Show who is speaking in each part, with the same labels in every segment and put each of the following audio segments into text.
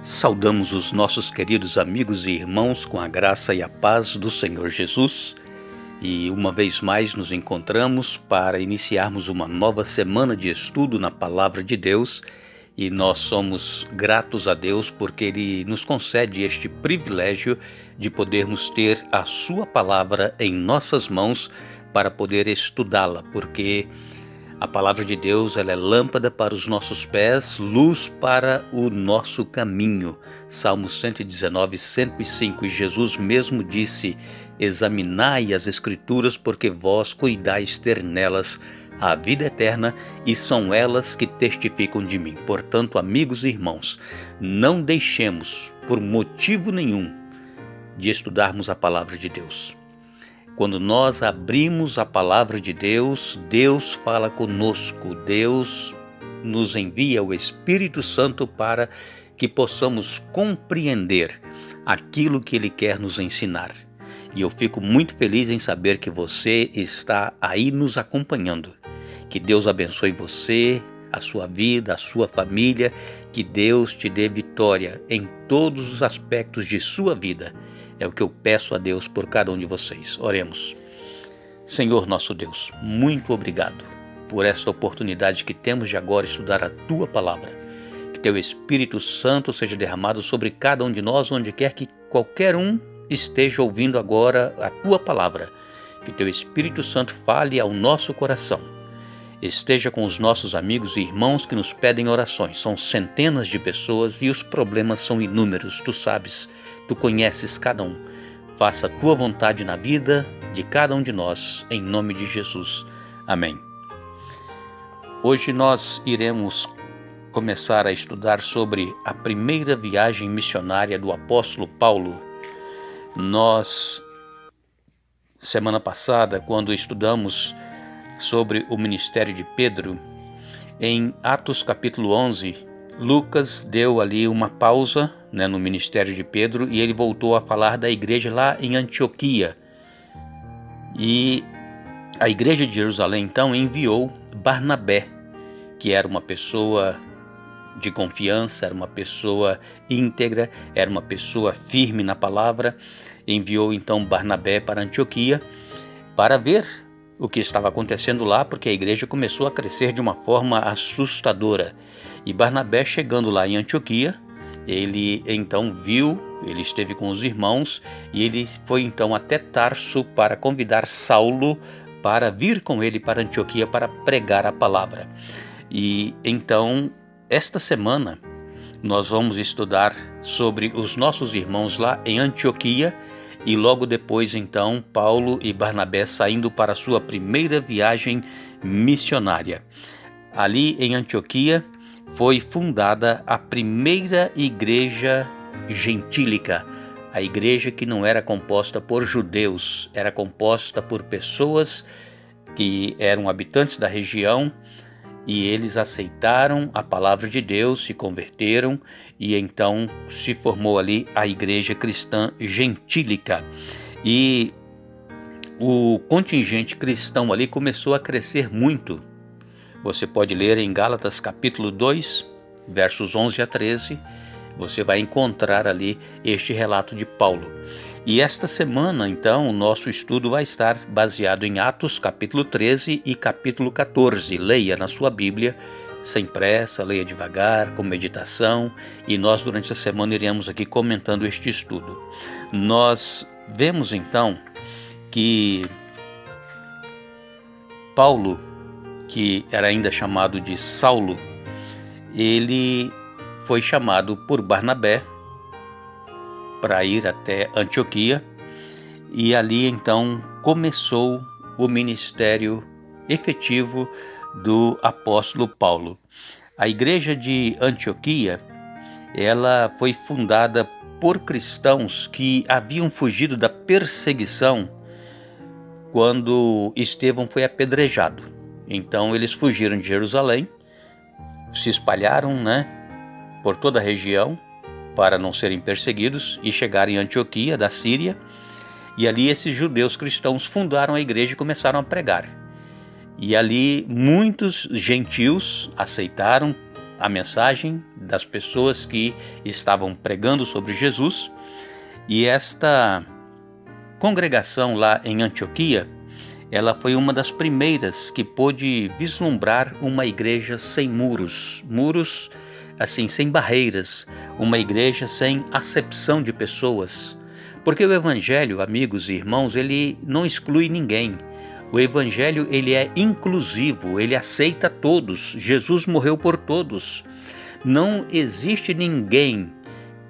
Speaker 1: Saudamos os nossos queridos amigos e irmãos com a graça e a paz do Senhor Jesus e uma vez mais nos encontramos para iniciarmos uma nova semana de estudo na Palavra de Deus e nós somos gratos a Deus porque Ele nos concede este privilégio de podermos ter a Sua Palavra em nossas mãos para poder estudá-la, porque a Palavra de Deus ela é lâmpada para os nossos pés, luz para o nosso caminho. Salmo 119, 105. E Jesus mesmo disse: examinai as Escrituras, porque vós cuidais ter nelas a vida eterna, e são elas que testificam de mim. Portanto, amigos e irmãos, não deixemos, por motivo nenhum, de estudarmos a Palavra de Deus. Quando nós abrimos a Palavra de Deus, Deus fala conosco, Deus nos envia o Espírito Santo para que possamos compreender aquilo que Ele quer nos ensinar. E eu fico muito feliz em saber que você está aí nos acompanhando. Que Deus abençoe você, a sua vida, a sua família, que Deus te dê vitória em todos os aspectos de sua vida. É o que eu peço a Deus por cada um de vocês. Oremos. Senhor nosso Deus, muito obrigado por esta oportunidade que temos de agora estudar a Tua Palavra. Que Teu Espírito Santo seja derramado sobre cada um de nós, onde quer que qualquer um esteja ouvindo agora a Tua Palavra. Que Teu Espírito Santo fale ao nosso coração. Esteja com os nossos amigos e irmãos que nos pedem orações. São centenas de pessoas e os problemas são inúmeros. Tu sabes, Tu conheces cada um. Faça a Tua vontade na vida de cada um de nós, em nome de Jesus. Amém. Hoje nós iremos começar a estudar sobre a primeira viagem missionária do apóstolo Paulo. Semana passada, quando estudamos sobre o ministério de Pedro, em Atos capítulo 11, Lucas deu ali uma pausa no ministério de Pedro e ele voltou a falar da igreja lá em Antioquia. E a igreja de Jerusalém então enviou Barnabé, que era uma pessoa de confiança, era uma pessoa íntegra, era uma pessoa firme na palavra. Enviou então Barnabé para Antioquia para ver o que estava acontecendo lá, porque a igreja começou a crescer de uma forma assustadora. E Barnabé, chegando lá em Antioquia, ele então ele esteve com os irmãos e ele foi então até Tarso para convidar Saulo para vir com ele para Antioquia para pregar a palavra. E então, esta semana, nós vamos estudar sobre os nossos irmãos lá em Antioquia. E logo depois, então, Paulo e Barnabé saindo para a sua primeira viagem missionária. Ali em Antioquia foi fundada a primeira igreja gentílica, a igreja que não era composta por judeus, era composta por pessoas que eram habitantes da região e eles aceitaram a palavra de Deus, se converteram e então se formou ali a igreja cristã gentílica. E o contingente cristão ali começou a crescer muito. Você pode ler em Gálatas capítulo 2, versos 11 a 13, você vai encontrar ali este relato de Paulo. E esta semana, então, o nosso estudo vai estar baseado em Atos capítulo 13 e capítulo 14. Leia na sua Bíblia, sem pressa, leia devagar, com meditação, e nós durante a semana iremos aqui comentando este estudo. Nós vemos então que Paulo, que era ainda chamado de Saulo, ele foi chamado por Barnabé para ir até Antioquia e ali então começou o ministério efetivo do apóstolo Paulo. A igreja de Antioquia, ela foi fundada por cristãos que haviam fugido da perseguição quando Estevão foi apedrejado. Então eles fugiram de Jerusalém, se espalharam, por toda a região para não serem perseguidos e chegaram em Antioquia da Síria. E ali esses judeus cristãos fundaram a igreja e começaram a pregar. E ali muitos gentios aceitaram a mensagem das pessoas que estavam pregando sobre Jesus, e esta congregação lá em Antioquia, ela foi uma das primeiras que pôde vislumbrar uma igreja sem muros, assim, sem barreiras, uma igreja sem acepção de pessoas. Porque o evangelho, amigos e irmãos, ele não exclui ninguém. O evangelho, ele é inclusivo, ele aceita todos. Jesus morreu por todos. Não existe ninguém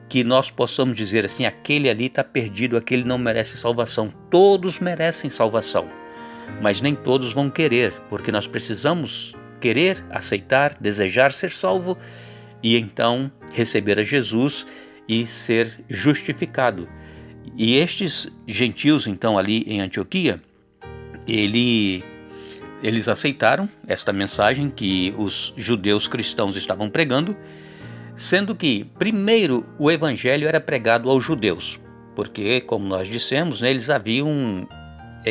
Speaker 1: que nós possamos dizer assim, aquele ali está perdido, aquele não merece salvação. Todos merecem salvação, mas nem todos vão querer, porque nós precisamos querer, aceitar, desejar ser salvo e então receber a Jesus e ser justificado. E estes gentios, então, ali em Antioquia, eles aceitaram esta mensagem que os judeus cristãos estavam pregando, sendo que, primeiro, o evangelho era pregado aos judeus, porque, como nós dissemos, né, eles haviam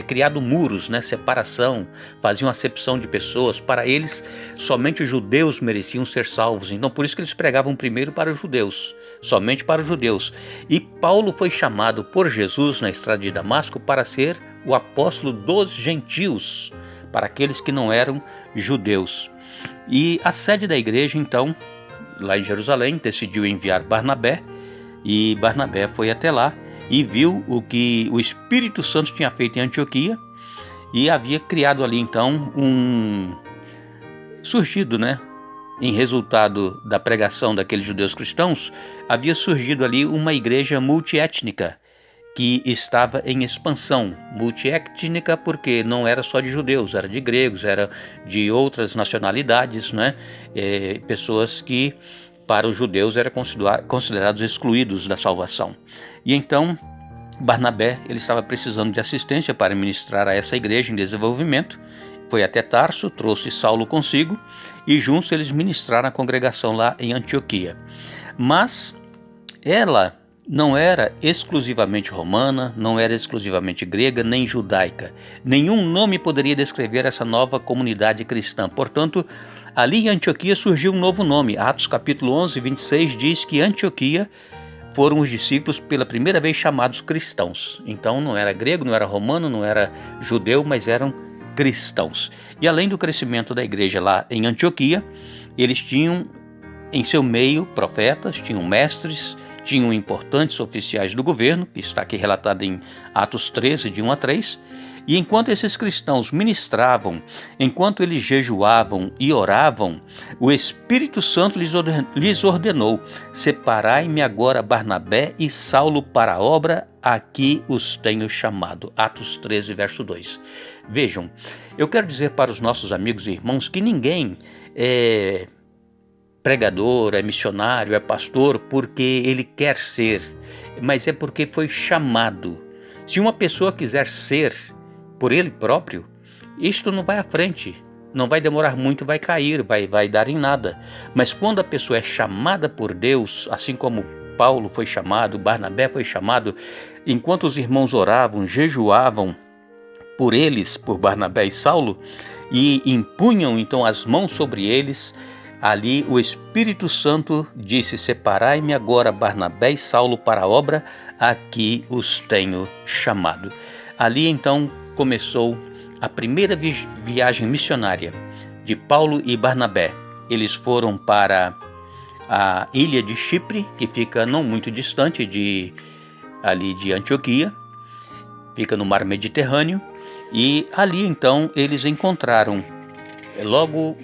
Speaker 1: criado muros, né, separação, faziam acepção de pessoas. Para eles, somente os judeus mereciam ser salvos. Então, por isso que eles pregavam primeiro para os judeus, somente para os judeus. E Paulo foi chamado por Jesus na estrada de Damasco para ser o apóstolo dos gentios, para aqueles que não eram judeus. E a sede da igreja, então, lá em Jerusalém, decidiu enviar Barnabé, e Barnabé foi até lá e viu o que o Espírito Santo tinha feito em Antioquia e havia criado ali então surgido, né, em resultado da pregação daqueles judeus cristãos, havia surgido ali uma igreja multiétnica que estava em expansão. Multiétnica porque não era só de judeus, era de gregos, era de outras nacionalidades, né? Pessoas que para os judeus eram considerados excluídos da salvação. E então Barnabé ele estava precisando de assistência para ministrar a essa igreja em desenvolvimento. Foi até Tarso, trouxe Saulo consigo e juntos eles ministraram a congregação lá em Antioquia. Mas ela não era exclusivamente romana, não era exclusivamente grega, nem judaica. Nenhum nome poderia descrever essa nova comunidade cristã. Portanto, ali em Antioquia surgiu um novo nome. Atos capítulo 11, 26 diz que Antioquia foram os discípulos pela primeira vez chamados cristãos. Então não era grego, não era romano, não era judeu, mas eram cristãos. E além do crescimento da igreja lá em Antioquia, eles tinham em seu meio profetas, tinham mestres, tinham importantes oficiais do governo, que está aqui relatado em Atos 13, de 1 a 3, e enquanto esses cristãos ministravam, enquanto eles jejuavam e oravam, o Espírito Santo lhes ordenou: separai-me agora Barnabé e Saulo para a obra, aqui os tenho chamado. Atos 13, verso 2. Vejam, eu quero dizer para os nossos amigos e irmãos que ninguém é pregador, é missionário, é pastor porque ele quer ser, mas é porque foi chamado. Se uma pessoa quiser ser por ele próprio, isto não vai à frente, não vai demorar muito, vai cair, vai dar em nada. Mas quando a pessoa é chamada por Deus, assim como Paulo foi chamado, Barnabé foi chamado, enquanto os irmãos oravam, jejuavam por eles, por Barnabé e Saulo, e impunham então as mãos sobre eles, ali o Espírito Santo disse: separai-me agora Barnabé e Saulo para a obra, aqui os tenho chamado. Ali então começou a primeira viagem missionária de Paulo e Barnabé. Eles foram para a ilha de Chipre, que fica não muito distante ali de Antioquia, fica no mar Mediterrâneo, e ali então eles encontraram logo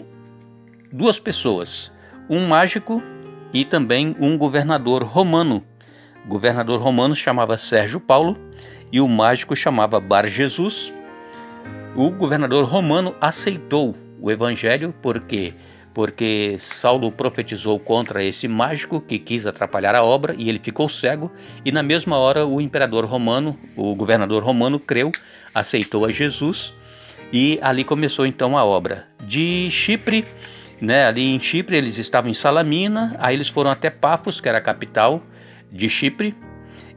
Speaker 1: duas pessoas, um mágico e também um governador romano. O governador romano chamava Sérgio Paulo e o mágico chamava Bar Jesus. O governador romano aceitou o evangelho porque Saulo profetizou contra esse mágico que quis atrapalhar a obra e ele ficou cego, e na mesma hora o imperador romano, o governador romano creu, aceitou a Jesus e ali começou então a obra. De Chipre, ali em Chipre eles estavam em Salamina, aí eles foram até Pafos, que era a capital de Chipre,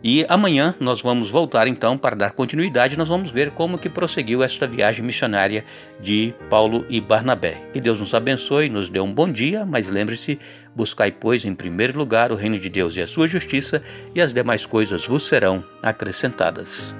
Speaker 1: E amanhã nós vamos voltar então para dar continuidade, nós vamos ver como que prosseguiu esta viagem missionária de Paulo e Barnabé. Que Deus nos abençoe, nos dê um bom dia, mas lembre-se, buscai, pois, em primeiro lugar o reino de Deus e a sua justiça, e as demais coisas vos serão acrescentadas.